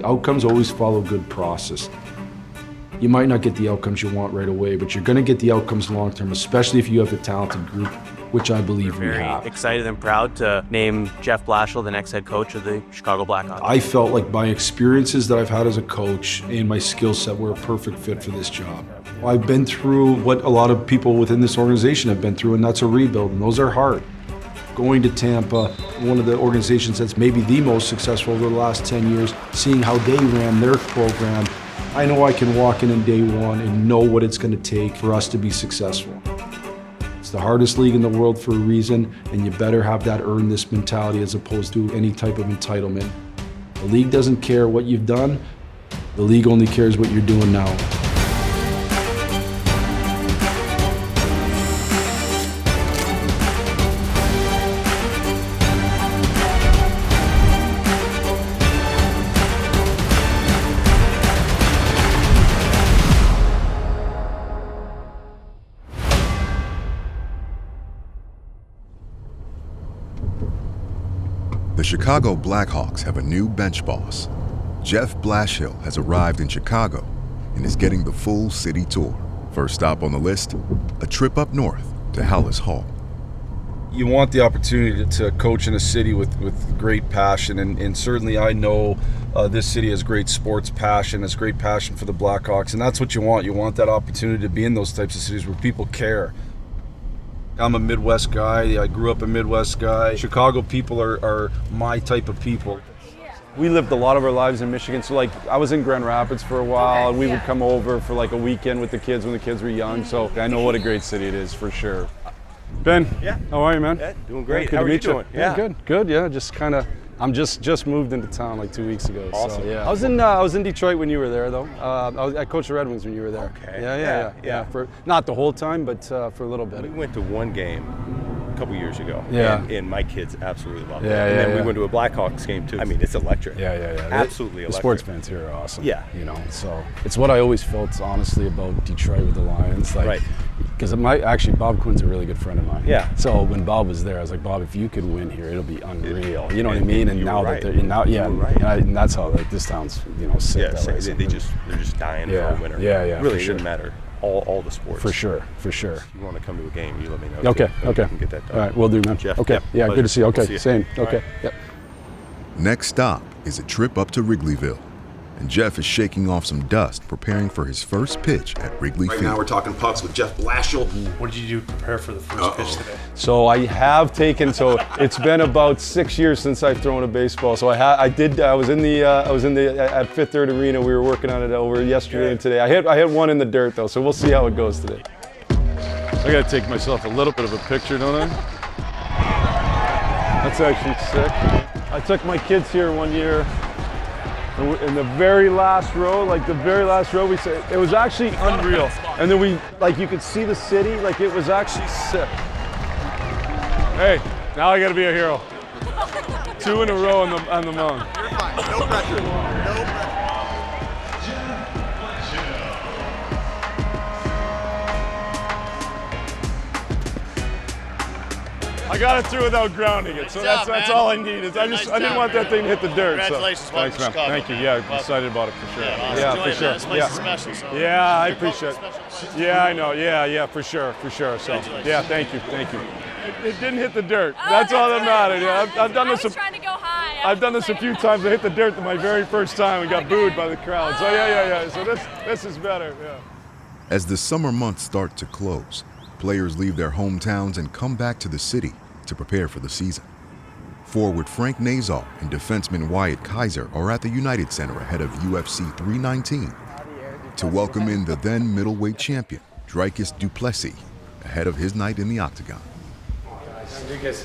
Outcomes always follow good process. You might not get the outcomes you want right away, but you're going to get the outcomes long term, especially if you have a talented group, which I believe we have. Very excited and proud to name Jeff Blashill the next head coach of the Chicago Blackhawks. I felt like my experiences that I've had as a coach and my skill set were a perfect fit for this job. I've been through what a lot of people within this organization have been through, and that's a rebuild, and those are hard. Going to Tampa, one of the organizations that's maybe the most successful over the last 10 years, seeing how they ran their program, I know I can walk in day one and know what it's going to take for us to be successful. It's the hardest league in the world for a reason, and you better have that earn this mentality as opposed to any type of entitlement. The league doesn't care what you've done, the league only cares what you're doing now. The Chicago Blackhawks have a new bench boss. Jeff Blashill has arrived in Chicago and is getting the full city tour. First stop on the list, a trip up north to Hallis Hall. You want the opportunity to coach in a city with great passion, and certainly I know this city has great sports passion, has great passion for the Blackhawks, and that's what you want. You want that opportunity to be in those types of cities where people care. I'm a Midwest guy. I grew up a Midwest guy. Chicago people are my type of people. We lived a lot of our lives in Michigan, so like I was in Grand Rapids for a while, and we would come over for like a weekend with the kids when the kids were young, so I know what a great city it is for sure. Ben, yeah. How are you, man? Yeah, doing great. Good How to are you meet doing? Yeah, good, yeah, just kind of, I'm just moved into town like 2 weeks ago. Awesome. So, yeah. I was in Detroit when you were there, though. I coached the Red Wings when you were there. Okay. Yeah. For not the whole time, but for a little bit. We went to one game a couple years ago. Yeah. And my kids absolutely loved it. Yeah, and then yeah. we went to a Blackhawks game too. I mean, it's electric. Yeah. Absolutely electric. The sports fans here are awesome. Yeah. You know, so it's what I always felt honestly about Detroit with the Lions. Like, right. Because actually Bob Quinn's a really good friend of mine. Yeah. So when Bob was there, I was like, Bob, if you could win here, it'll be unreal. You know what I mean? And now right. that they're now, yeah, right. and that's how like this town's sick. Yeah, that so way. they're just dying for a winner. Yeah. Really, for it sure. doesn't matter. All the sports. For sure. If you want to come to a game, you let me know. Okay. We can get that done. All right, we'll do, man. Jeff. Okay. Yeah, pleasure. good to see you. Okay, See you. same. Okay. Right. Yep. Next stop is a trip up to Wrigleyville, and Jeff is shaking off some dust preparing for his first pitch at Wrigley Right Field. now we're talking pucks with Jeff Blashill. What did you do to prepare for the first pitch today? So I have taken. So it's been about 6 years since I've thrown a baseball. So I was in the at Fifth Third Arena. We were working on it over yesterday and today. I hit one in the dirt though. So we'll see how it goes today. I gotta take myself a little bit of a picture, don't I? That's actually sick. I took my kids here one year. In the very last row, we said it was actually unreal. And then you could see the city, like it was actually sick. Hey, now I gotta be a hero. 2 in a row on the mound. You're fine. No pressure. No pressure. I got it through without grounding it, so that's all I need. I didn't want that thing to hit the dirt. Congratulations, welcome to Chicago. Thank you. Yeah, I'm excited about it for sure. Yeah, for sure. This place is special. So Yeah, I appreciate it. Yeah, I know. Yeah, for sure. So, yeah, thank you. It didn't hit the dirt. That's all that mattered. Yeah, I've done this. Trying to go high. I've done this a few times. I hit the dirt my very first time and got booed by the crowd. So yeah. So this is better. Yeah. As the summer months start to close, players leave their hometowns and come back to the city to prepare for the season. Forward Frank Nazar and defenseman Wyatt Kaiser are at the United Center ahead of UFC 319 to welcome in the then middleweight champion, Dricus du Plessis, ahead of his night in the octagon.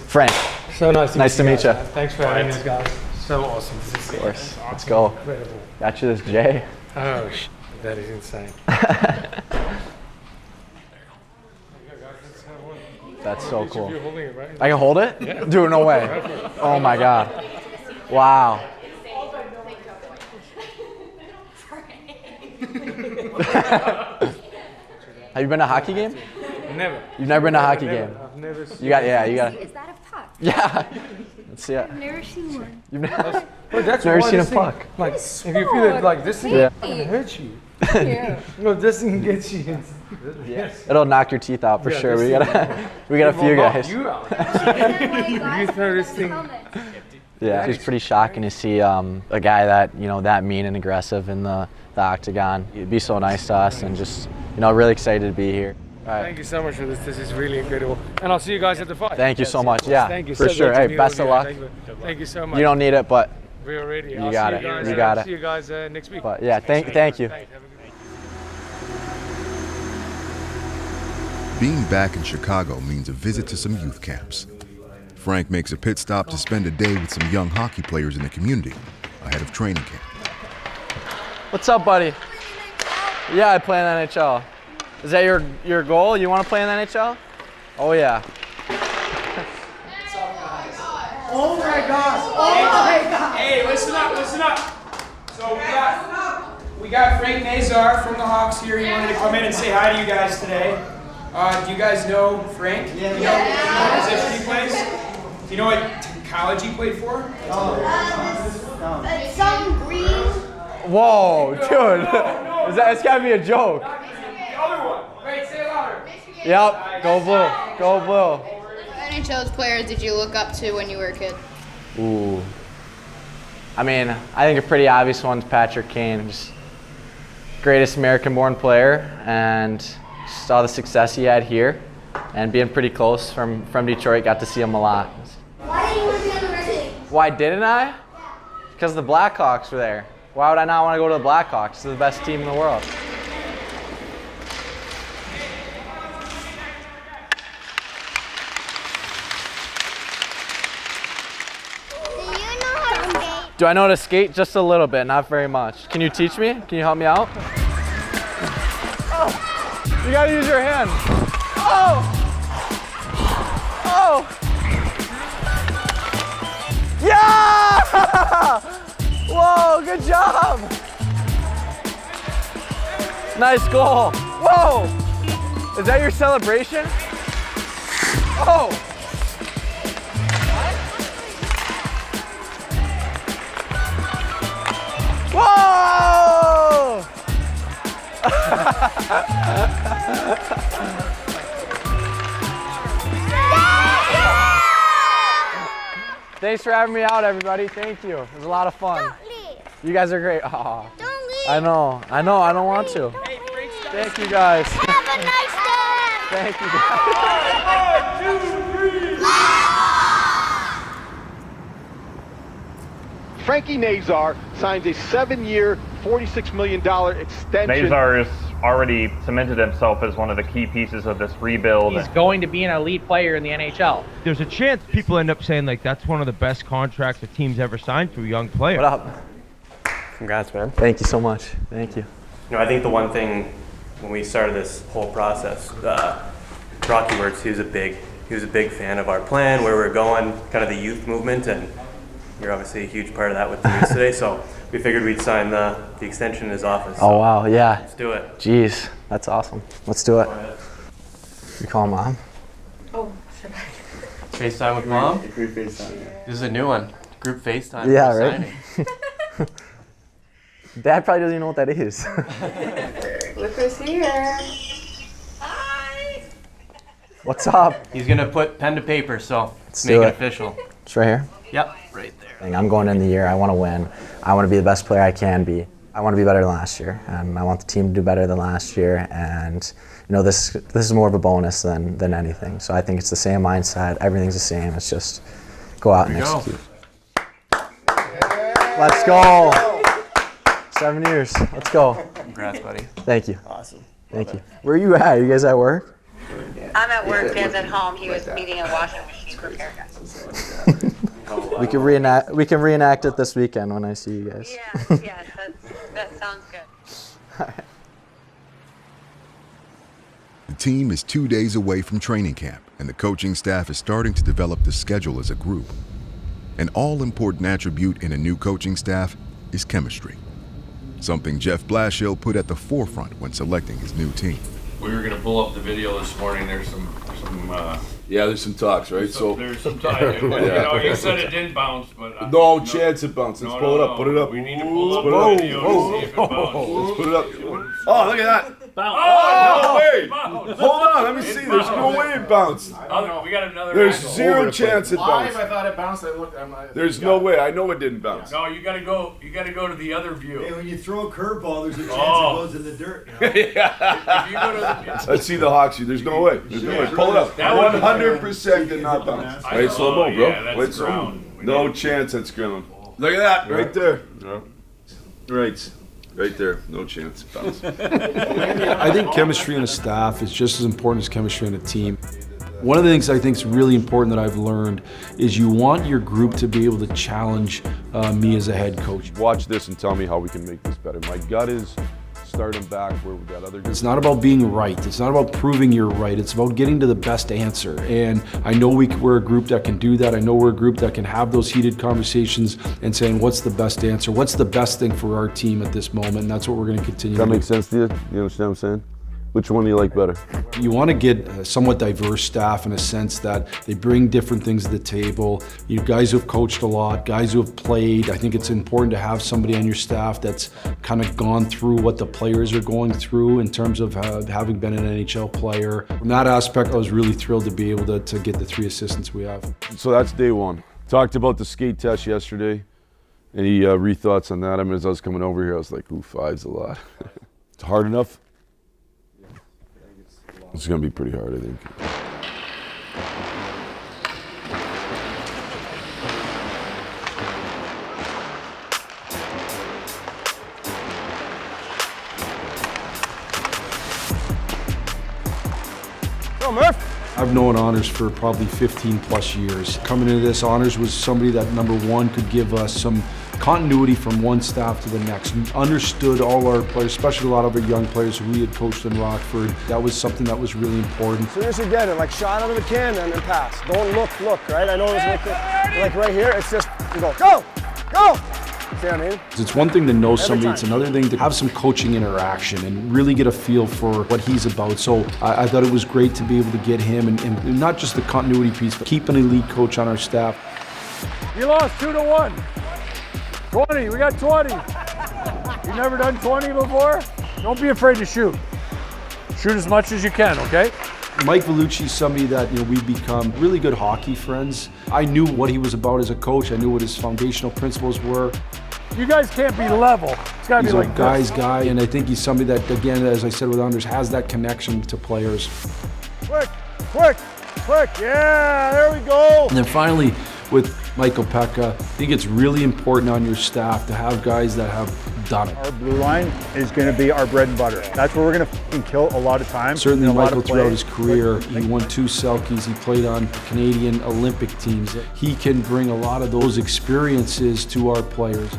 Frank. So nice to meet you. Thanks for having us, guys. So awesome to see you. Of course. Let's go. Incredible. Got you this J. Oh, that is insane. That's so cool. You're holding it, right? I can hold it? Yeah. Dude, no way. Oh my God. Wow. Have you been to a hockey game? Never. You've never been to a hockey game? I've never seen You got. Is that a puck? Yeah. Let's see it. I've never seen one. You've never, Well, that's never why seen a this thing- puck. Like, if you feel it like this thing, it's gonna hurt you. Yeah. No, this thing gets you. Yes. It'll knock your teeth out for Yeah, sure. this We thing- got we got a few guys. You out. You throw this thing. Yeah, it's pretty shocking to see a guy that that mean and aggressive in the octagon. He'd be so nice to us, and just really excited to be here. All right. Thank you so much for this. This is really incredible. And I'll see you guys at the fight. Thank you so much. Yeah, Thank you for so sure. much. Hey, best of luck. Thank you so much. You don't need it, but We're ready. You got it. You got it. See you guys next week. But yeah, thank you. Have a good day. Being back in Chicago means a visit to some youth camps. Frank makes a pit stop to spend a day with some young hockey players in the community ahead of training camp. What's up, buddy? Yeah, I play in the NHL. Is that your goal? You want to play in the NHL? Oh yeah. Oh my gosh! Oh my God! Hey, listen up! So we got Frank Nazar from the Hawks here. He wanted to come in and say hi to you guys today. Do you guys know Frank? Yeah. You know what position he plays? Do you know what college he played for? Some green. Whoa, dude! It's gotta be a joke. The other one. Wait, say it louder. Yep. Go blue. Go blue. NHL's players did you look up to when you were a kid? Ooh. I mean, I think a pretty obvious one's Patrick Kane. Just greatest American-born player, and just all the success he had here, and being pretty close from Detroit, got to see him a lot. Why didn't you want to be on the Red Wings? Why didn't I? Because the Blackhawks were there. Why would I not want to go to the Blackhawks? They're the best team in the world. Do I know how to skate? Just a little bit, not very much. Can you teach me? Can you help me out? Oh, you gotta use your hand. Oh! Oh! Yeah! Whoa, good job! Nice goal. Whoa! Is that your celebration? Oh! Whoa! Thanks for having me out, everybody. Thank you. It was a lot of fun. Don't leave. You guys are great. Aw. Don't leave. I know. I don't want to. Thank you, guys. Have a nice day. Thank you, guys. 1, 2, 3. Frankie Nazar signs a 7-year, $46 million extension. Nazar has already cemented himself as one of the key pieces of this rebuild. He's going to be an elite player in the NHL. There's a chance people end up saying, like, that's one of the best contracts a team's ever signed for a young player. What up? Congrats, man. Thank you so much. Thank you. I think the one thing when we started this whole process, Rocky Works, he was a big fan of our plan, where we're going, kind of the youth movement, and you're obviously a huge part of that with the news today. So we figured we'd sign the extension in his office. Oh wow, yeah. Let's do it. Jeez, that's awesome. Let's do it. You call mom? Oh, FaceTime with mom? Group FaceTime. This is a new one. Group FaceTime. Yeah, right? Dad probably doesn't even know what that is. Look who's here. Hi. What's up? He's gonna put pen to paper, so Let's make do it it. official. It's right here. Yep, right there. I'm going in the year. I want to win. I want to be the best player I can be. I want to be better than last year, and I want the team to do better than last year. And this is more of a bonus than anything. So I think it's the same mindset. Everything's the same. It's just go out and execute. Let's go. 7 years. Let's go. Congrats, buddy. Thank you. Awesome. Thank you. Where are you at? Are you guys at work? I'm at work. Dan's at home. He was meeting a washing machine repair guy. We can reenact it this weekend when I see you guys. Yeah, that sounds good. The team is 2 days away from training camp, and the coaching staff is starting to develop the schedule as a group. An all-important attribute in a new coaching staff is chemistry, something Jeff Blashill put at the forefront when selecting his new team. we were going to pull up the video this morning. There's some Yeah, there's some talks, right? there's some time. You know, you said it didn't bounce, but no chance it bounced. Let's pull it up. Put it up. We need to pull up the video to see if it bounced. Let's put it up. Oh, look at that. Bounce. Oh, no way. Bounce. Hold on, let me see. There's no way it bounced. We got another There's angle. zero chance it bounced. I thought it bounced. I looked. There's no way. I know it didn't bounce. No, you got to go to the other view. Hey, when you throw a curveball, there's a chance it goes in the dirt. You know? If you go to the, Let's see the Hawks. There's no way. There's no way. Pull it up. 100% did not bounce. Wait slow mo, bro. Yeah, Wait slow mo. No chance it's ground. Look at that. Right there. Right there. No chance it bounced. I think chemistry in a staff is just as important as chemistry in a team. One of the things I think is really important that I've learned is you want your group to be able to challenge me as a head coach. Watch this and tell me how we can make this better. My gut is starting back where we got other guys. It's not about being right. It's not about proving you're right. It's about getting to the best answer. And I know we're a group that can do that. I know we're a group that can have those heated conversations and saying, what's the best answer? What's the best thing for our team at this moment? And that's what we're going to continue to do. Does that make sense to you? You understand what I'm saying? Which one do you like better? You want to get a somewhat diverse staff in a sense that they bring different things to the table. You guys who have coached a lot, guys who have played. I think it's important to have somebody on your staff that's kind of gone through what the players are going through in terms of having been an NHL player. From that aspect, I was really thrilled to be able to get the 3 assistants we have. So that's day one. Talked about the skate test yesterday. Any rethoughts on that? I mean, as I was coming over here, I was like, ooh, 5's a lot. It's hard enough? It's going to be pretty hard, I think. Go, Murph! I've known Honors for probably 15 plus years. Coming into this, Honors was somebody that, number one, could give us some continuity from one staff to the next. Understood all our players, especially a lot of our young players who we had coached in Rockford. That was something that was really important. As soon as you get it, like shot out of the can and then pass. Don't look, right? I know it's like right here, it's just, you go. See what I mean? It's one thing to know somebody, it's another thing to have some coaching interaction and really get a feel for what he's about. So I thought it was great to be able to get him and not just the continuity piece, but keep an elite coach on our staff. You lost 2-1. 20, we got 20. You never done 20 before? Don't be afraid to shoot. Shoot as much as you can, okay? Mike Vellucci's somebody that we've become really good hockey friends. I knew what he was about as a coach. I knew what his foundational principles were. You guys can't be level. It's got to be like He's a guy's guy, and I think he's somebody that, again, as I said with Anders, has that connection to players. Quick, yeah, there we go. And then finally, with Michael Pekka, I think it's really important on your staff to have guys that have done it. Our blue line is going to be our bread and butter. That's where we're going to kill a lot of time. Certainly Michael, throughout his career, he won 2 Selkies, he played on Canadian Olympic teams. He can bring a lot of those experiences to our players.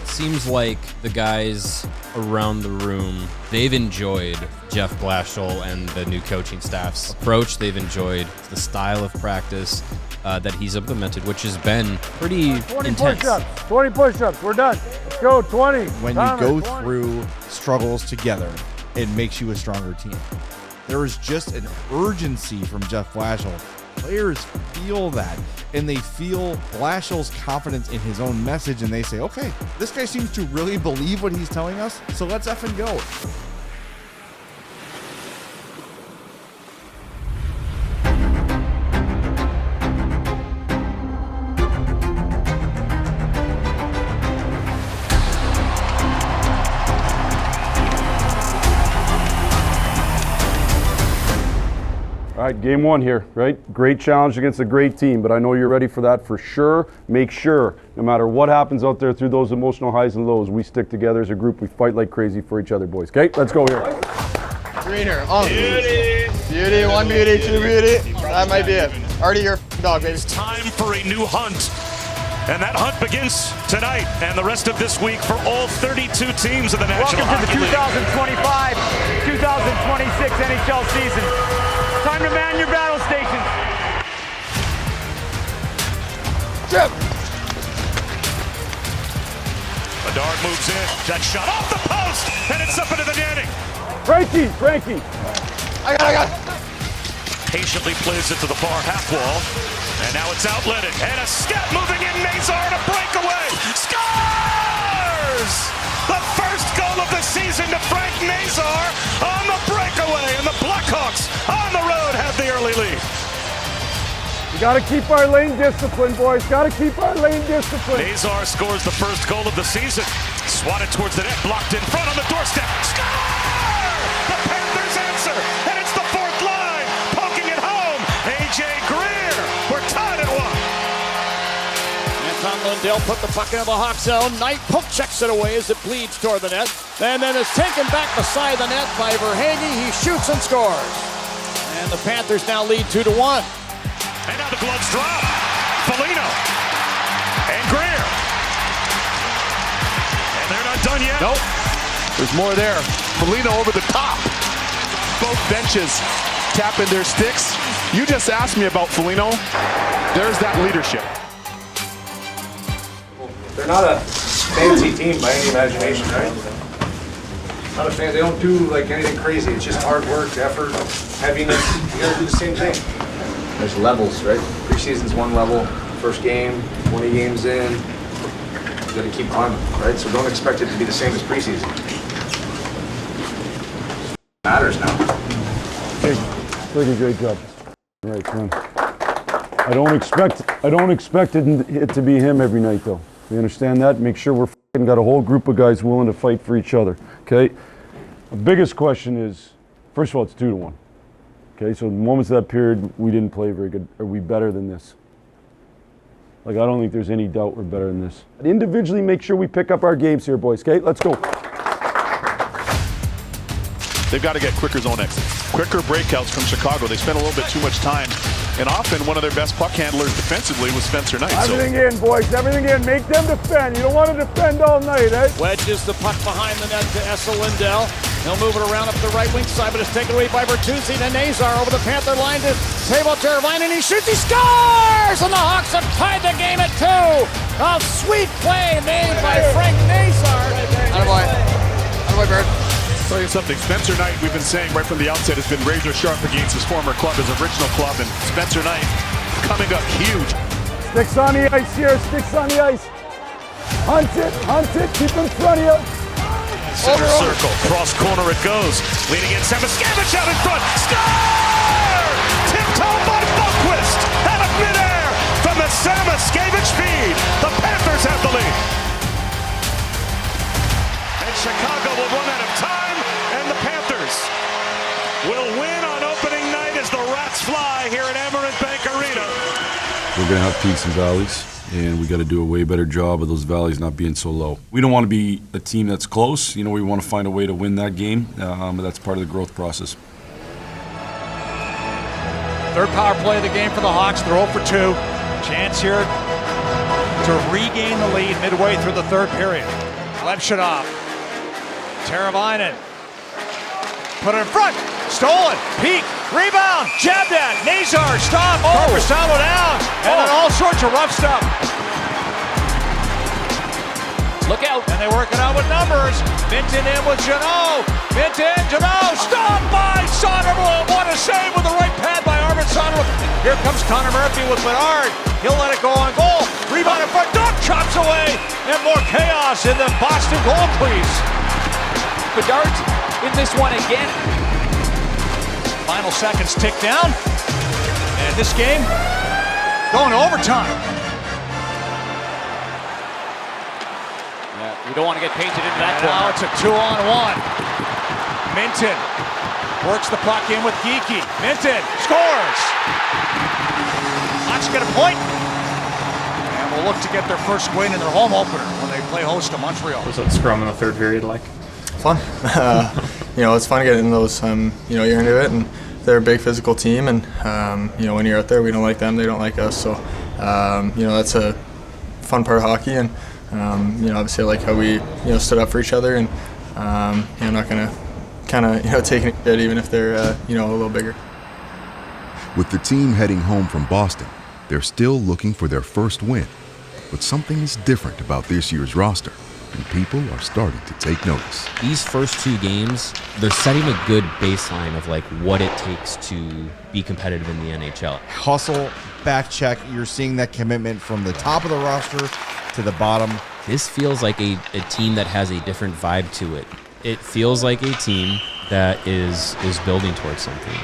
Seems like the guys around the room, they've enjoyed Jeff Blashill and the new coaching staff's approach. They've enjoyed the style of practice that he's implemented, which has been pretty 20 intense. push-ups, 20 push-ups, we're done. Let's go, 20. When you go through struggles together, it makes you a stronger team. There is just an urgency from Jeff Blashill. Players feel that, and they feel Blashill's confidence in his own message, and they say, okay, this guy seems to really believe what he's telling us, so let's effing go. All right, game one here, right? Great challenge against a great team, but I know you're ready for that for sure. Make sure, no matter what happens out there through those emotional highs and lows, we stick together as a group. We fight like crazy for each other, boys. Okay, let's go here. Greener, beauty, 1 beauty, 2 beauty. That might be it. Already your dog, baby. It's time for a new hunt. And that hunt begins tonight and the rest of this week for all 32 teams of the National Hockey League. Welcome to the 2025-2026 NHL season. Time to man your battle stations. Jim. Bedard moves in. That shot off the post, and it's up into the netting. Frankie. I got it. Patiently plays it to the far half wall. And now it's outletted. And a step moving in. Nazar to breakaway. Scores! The first goal of the season to Frank Nazar on the breakaway. And the Blackhawks on the road have the early lead. We got to keep our lane discipline, boys. Got to keep our lane discipline. Nazar scores the first goal of the season. Swatted towards the net. Blocked in front on the doorstep. Score! The Panthers answer. And it's the fourth line. Poking it home. A.J. Greer. We're tied at 1. Anton Lundell put the puck into the Hawk zone. Knight poke checks it away as it bleeds toward the net. And then is taken back beside the net by Verhaeghe. He shoots and scores. And the Panthers now lead 2-1. And now the gloves drop. Foligno. And Greer. And they're not done yet. Nope. There's more there. Foligno over the top. Both benches tapping their sticks. You just asked me about Foligno. There's that leadership. They're not a fancy team by any imagination, right? Not a fan. They don't do like anything crazy. It's just hard work, effort, heaviness. You gotta do the same thing. There's levels, right? Preseason's one level. First game, 20 games in. You gotta keep climbing, right? So don't expect it to be the same as preseason. Matters now. Hey, pretty great job. Right, man. I don't expect it to be him every night, though. You understand that? Make sure we're got a whole group of guys willing to fight for each other. Okay. The biggest question is, first of all, it's 2-1. Okay, so the moments of that period we didn't play very good. Are we better than this? Like, I don't think there's any doubt we're better than this. Individually, make sure we pick up our games here, boys. Okay, let's go. They've got to get quicker zone exits, quicker breakouts from Chicago. They spent a little bit too much time, and often one of their best puck handlers defensively was Spencer Knight. Everything in, boys, everything in. Make them defend. You don't want to defend all night, eh? Wedges the puck behind the net to Essa Lindell. He'll move it around up the right wing side, but it's taken away by Bertuzzi. Then Nazar over the Panther line to Teuvo Teravainen, and he shoots, he scores! And the Hawks have tied the game at 2. A sweet play made by Frank Nazar. Attaboy, Bird. I'll tell you something, Spencer Knight, we've been saying right from the outset, has been razor sharp against his former club, his original club, and Spencer Knight coming up huge. Sticks on the ice here, sticks on the ice. Hunt it, keep in front of you. Center circle, cross corner it goes. Leading in, Samoskevich out in front. Score! Tip-toe by Buckquist. Out of midair from the Samoskevich feed. The Panthers have the lead. And Chicago will run out of time, and the Panthers will win on opening night as the Rats fly here at Amerant Bank Arena. We're going to have peaks and valleys, and we got to do a way better job of those valleys not being so low. We don't want to be a team that's close. You know, we want to find a way to win that game, but that's part of the growth process. Third power play of the game for the Hawks. They're 0 for 2. Chance here to regain the lead midway through the third period. Levshunov. Teravainen. Put it in front. Stolen. Peak. Rebound. Jabbed at. Nazar. Stop. Rosado down. And then all sorts of rough stuff. Look out. And they work it out with numbers. Minton in with Jeannot. Stopped by Soderblom. What a save with the right pad by Arvid Soderblom. Here comes Connor Murphy with Bernard. He'll let it go on goal. Rebound in front. Duck chops away. And more chaos in the Boston goal crease. Bedard in this one again. Final seconds tick down. And this game going to overtime. You don't want to get painted into that corner. Now corner. it's a 2-on-1. Minton works the puck in with Geekie. Minton scores. Hawks get a point. And will look to get their first win in their home opener when they play host to Montreal. What's that scrum in the third period like? Fun. It's fun getting those. You're into it, and they're a big physical team, and when you're out there, we don't like them, they don't like us. So, that's a fun part of hockey, and obviously I like how we stood up for each other, and not gonna kind of take it even if they're a little bigger. With the team heading home from Boston, they're still looking for their first win, but something is different about this year's roster. and people are starting to take notice. These first 2 games, they're setting a good baseline of like what it takes to be competitive in the NHL. Hustle, back check. You're seeing that commitment from the top of the roster to the bottom. This feels like a team that has a different vibe to it. It feels like a team that is building towards something.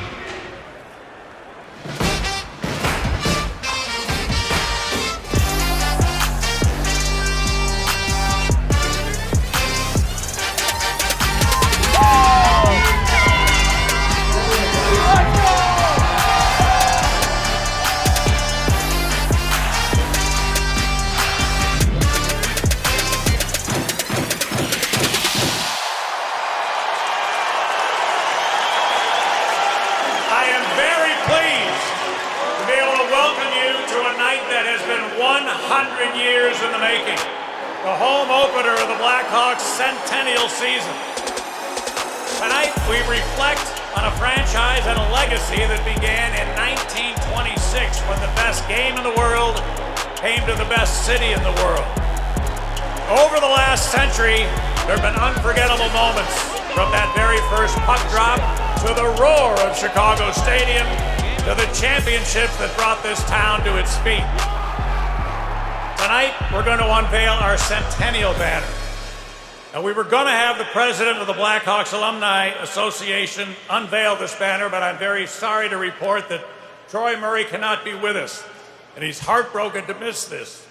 The home opener of the Blackhawks' centennial season. Tonight, we reflect on a franchise and a legacy that began in 1926 when the best game in the world came to the best city in the world. Over the last century, there have been unforgettable moments, from that very first puck drop to the roar of Chicago Stadium to the championships that brought this town to its feet. Tonight, we're going to unveil our centennial banner. And we were going to have the president of the Blackhawks Alumni Association unveil this banner, but I'm very sorry to report that Troy Murray cannot be with us, and he's heartbroken to miss this.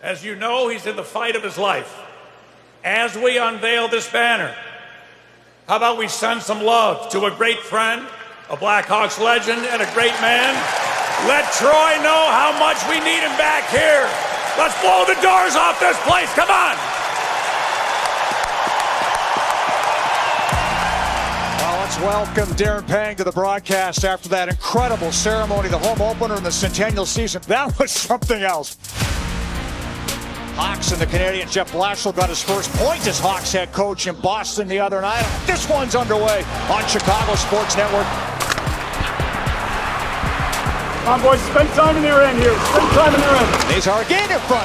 As you know, he's in the fight of his life. As we unveil this banner, how about we send some love to a great friend, a Blackhawks legend, and a great man? Let Troy know how much we need him back here. Let's blow the doors off this place. Come on. Well, let's welcome Darren Pang to the broadcast after that incredible ceremony, the home opener in the centennial season. That was something else. Hawks and the Canadian Jeff Blashill got his first point as Hawks head coach in Boston the other night. This one's underway on Chicago Sports Network. Come on, boys, spend time in their end here. Spend time in their end. Nazar again in front.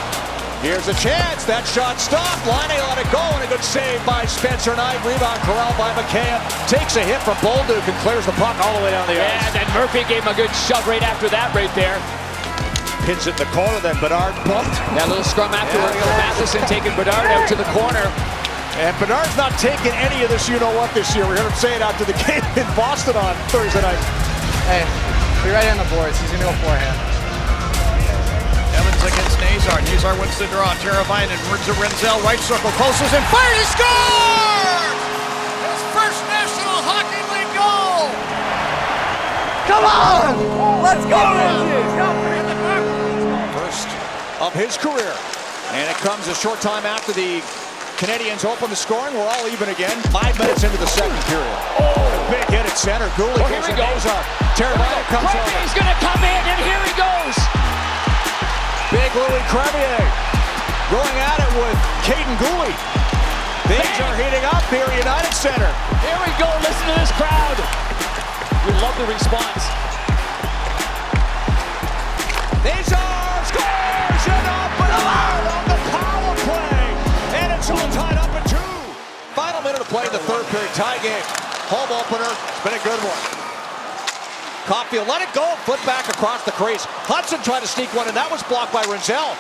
Here's a chance. That shot stopped. Line let it go, and a good save by Spencer Knight. Rebound corralled by McCann. Takes a hit from Bolduc and clears the puck all the way down the ice. And then Murphy gave him a good shove right after that right there. Hits it in the corner, then Bedard bumped. That little scrum afterward. Matheson taking Bedard out to the corner. And Bedard's not taking any of this you-know-what this year. We heard him say it after the game in Boston on Thursday night. Hey, be right on the boards. He's going to go forehand. Evans against Nazar. Nazar wins the draw. Terrifying and to Renzel. Right circle. Closes and fires. He scores! His first National Hockey League goal! Come on! Let's go, Reggie! First of his career. And it comes a short time after the Canadians open the scoring. We're all even again. 5 minutes into the second period. Oh, big hit at center. Gooley goes to Nazar. Terrifying comes over. He's going to come in, and here he goes. Big Louis Crevier going at it with Caden Gooley. Things are heating up here at United Center. Here we go. Listen to this crowd. We love the response. Nazar scores and up and out on the power play. And it's all tied up at 2. Final minute of play in the third period. Tie game. Home opener. It's been a good one. Caulfield let it go. Foot back across the crease. Hudson tried to sneak one, and that was blocked by Renzel.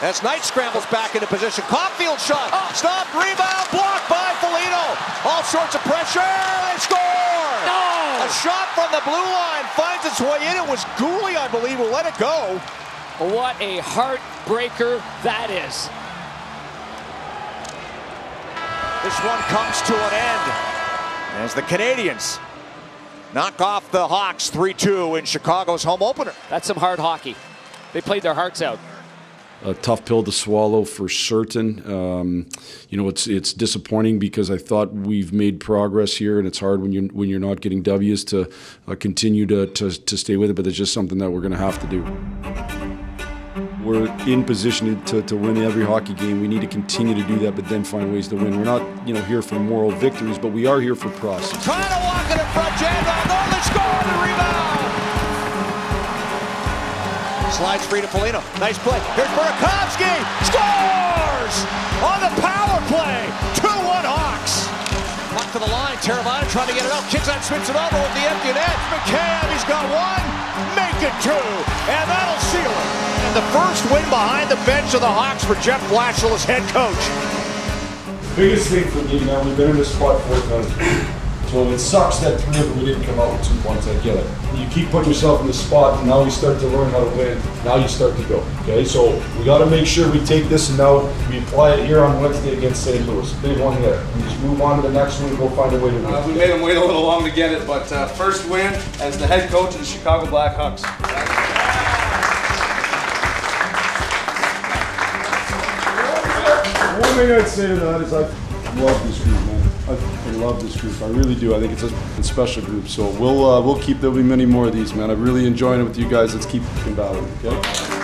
As Knight scrambles back into position. Caulfield shot. Stop. Rebound. Blocked by Foligno. All sorts of pressure. They score. No. A shot from the blue line finds its way in. It was Gooley, I believe, who let it go. What a heartbreaker that is. This one comes to an end as the Canadians knock off the Hawks 3-2 in Chicago's home opener. That's some hard hockey. They played their hearts out. A tough pill to swallow for certain. It's disappointing because I thought we've made progress here, and it's hard when you're not getting W's to continue to stay with it. But it's just something that we're going to have to do. We're in position to win every hockey game. We need to continue to do that, but then find ways to win. We're not here for moral victories, but we are here for process. Trying to walk it in front, Jandon. No, they score the rebound. Slides free to Foligno. Nice play. Here's Burakovsky. Scores! On the power Terravana trying to get it out. Kicks out, spins it over with the empty net. McCann, he's got one. Make it two. And that'll seal it. And the first win behind the bench of the Hawks for Jeff Blashill as head coach. Biggest thing for me, man, we've been in this spot 4 times. So it sucks that 3 of them we didn't come out with 2 points, I get it. You keep putting yourself in the spot, and now you start to learn how to win. Now you start to go, okay? So we got to make sure we take this and now we apply it here on Wednesday against St. Louis. Big one here. And just move on to the next one and go find a way to win. We made them wait a little long to get it, but first win as the head coach of the Chicago Blackhawks. One thing I'd say to that is I love this group, man. I love this group. I really do. I think it's a special group. So we'll keep. There'll be many more of these, man. I'm really enjoying it with you guys. Let's keep battling, okay?